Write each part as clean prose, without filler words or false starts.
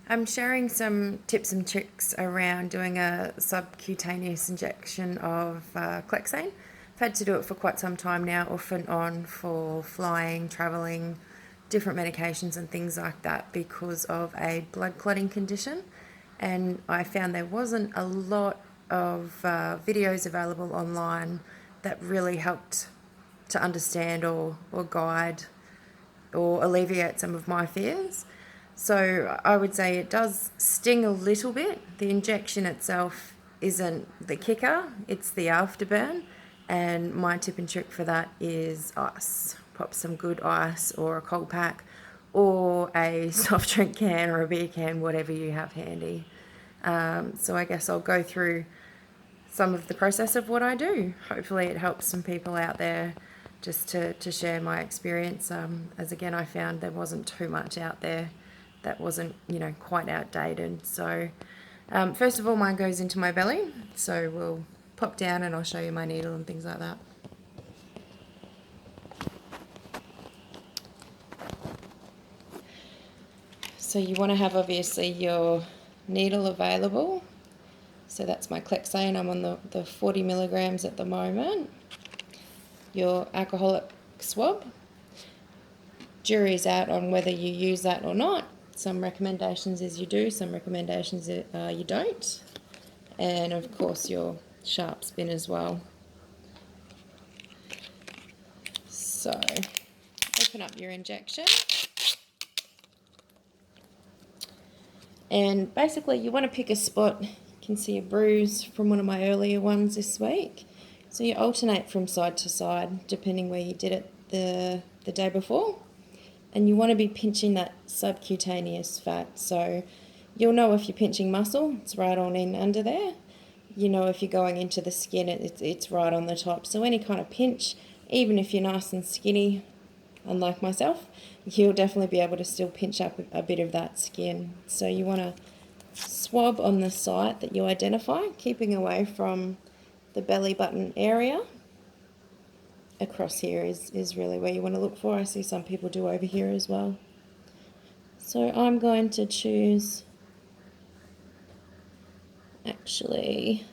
I'm sharing some tips and tricks around doing a subcutaneous injection of Clexane. I've had to do it for quite some time now, off and on, for flying, travelling, different medications and things like that because of a blood clotting condition. And I found there wasn't a lot of videos available online that really helped to understand or guide or alleviate some of my fears. So I would say it does sting a little bit. The injection itself isn't the kicker, it's the afterburn. And my tip and trick for that is ice. Pop some good ice or a cold pack or a soft drink can or a beer can, whatever you have handy. So I guess I'll go through some of the process of what I do. Hopefully it helps some people out there just to share my experience. As again, I found there wasn't too much out there that wasn't, quite outdated. So first of all, mine goes into my belly. So we'll pop down and I'll show you my needle and things like that. So you want to have obviously your needle available. So that's my Clexane. I'm on the 40 milligrams at the moment. Your alcoholic swab. Jury's out on whether you use that or not. Some recommendations is you do, some recommendations you don't. And of course your sharp spin as well. So open up your injection. And basically you want to pick a spot. You can see a bruise from one of my earlier ones this week. So you alternate from side to side depending where you did it the day before. And you want to be pinching that subcutaneous fat. So you'll know if you're pinching muscle, it's right on in under there. You know if you're going into the skin, it's right on the top. So any kind of pinch, even if you're nice and skinny, unlike myself, you'll definitely be able to still pinch up a bit of that skin. So you want to swab on the site that you identify, keeping away from the belly button area. Across here is really where you want to look for. I see some people do over here as well. So I'm going to choose, actually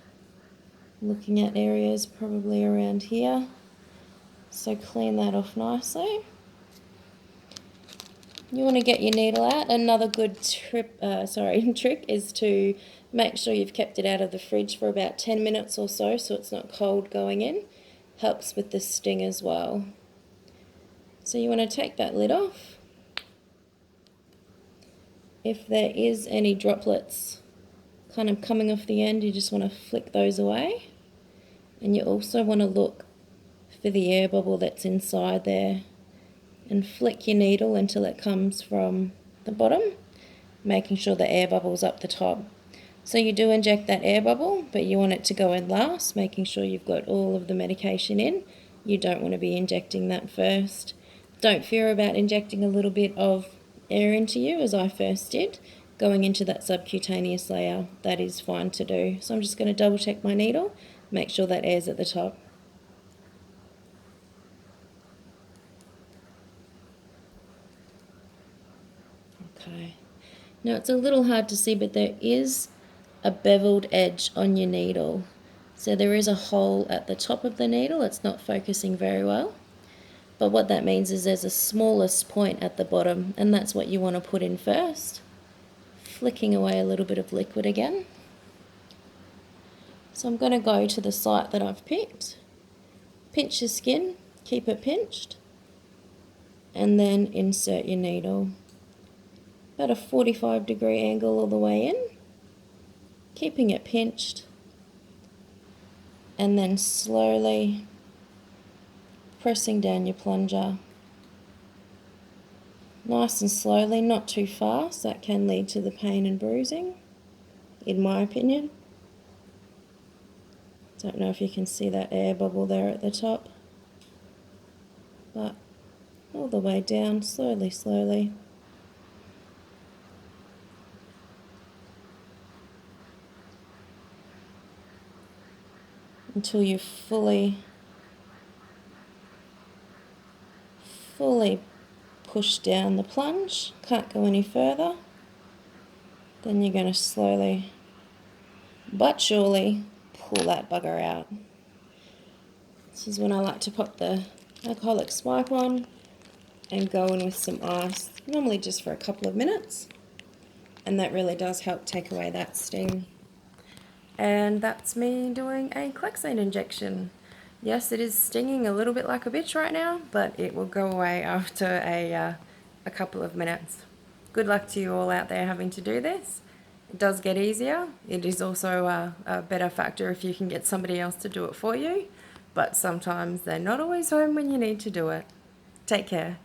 looking at areas probably around here. So clean that off nicely. You want to get your needle out. Another good trick is to make sure you've kept it out of the fridge for about 10 minutes or so it's not cold going in. Helps with the sting as well. So you want to take that lid off. If there is any droplets kind of coming off the end, you just want to flick those away. And you also want to look for the air bubble that's inside there and flick your needle until it comes from the bottom, making sure the air bubble's up the top. So you do inject that air bubble, but you want it to go in last, making sure you've got all of the medication in. You don't want to be injecting that first. Don't fear about injecting a little bit of air into you, as I first did, going into that subcutaneous layer. That is fine to do. So I'm just going to double check my needle, make sure that air's at the top. Okay. Now it's a little hard to see, but there is a beveled edge on your needle. So there is a hole at the top of the needle. It's not focusing very well. But what that means is there's a smallest point at the bottom, and that's what you want to put in first. Flicking away a little bit of liquid again. So I'm going to go to the site that I've picked. Pinch your skin, keep it pinched, and then insert your needle. About a 45-degree angle all the way in, keeping it pinched, and then slowly pressing down your plunger. Nice and slowly, not too fast. That can lead to the pain and bruising, in my opinion. Don't know if you can see that air bubble there at the top, but all the way down, slowly, slowly. Until you fully push down the plunge. Can't go any further. Then you're going to slowly but surely pull that bugger out. This is when I like to pop the alcoholic swipe on and go in with some ice, normally just for a couple of minutes, and that really does help take away that sting. And that's me doing a Clexane injection. Yes, it is stinging a little bit like a bitch right now, but it will go away after a couple of minutes. Good luck to you all out there having to do this. It does get easier. It is also a better factor if you can get somebody else to do it for you, but sometimes they're not always home when you need to do it. Take care.